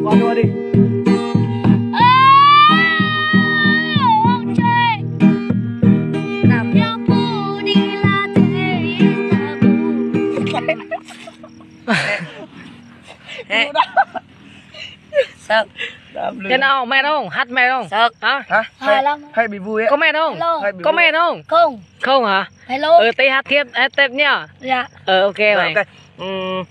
qua đua đi. Sợ. Thế nào mẹ không? Hát mẹ không? Sợ. Hả? Hay bị vui ấy. Có mẹ không? Có mẹ không? Không. Không hả? Hello. Tí hát tiếp nhá. Dạ. Ok mày. Ok.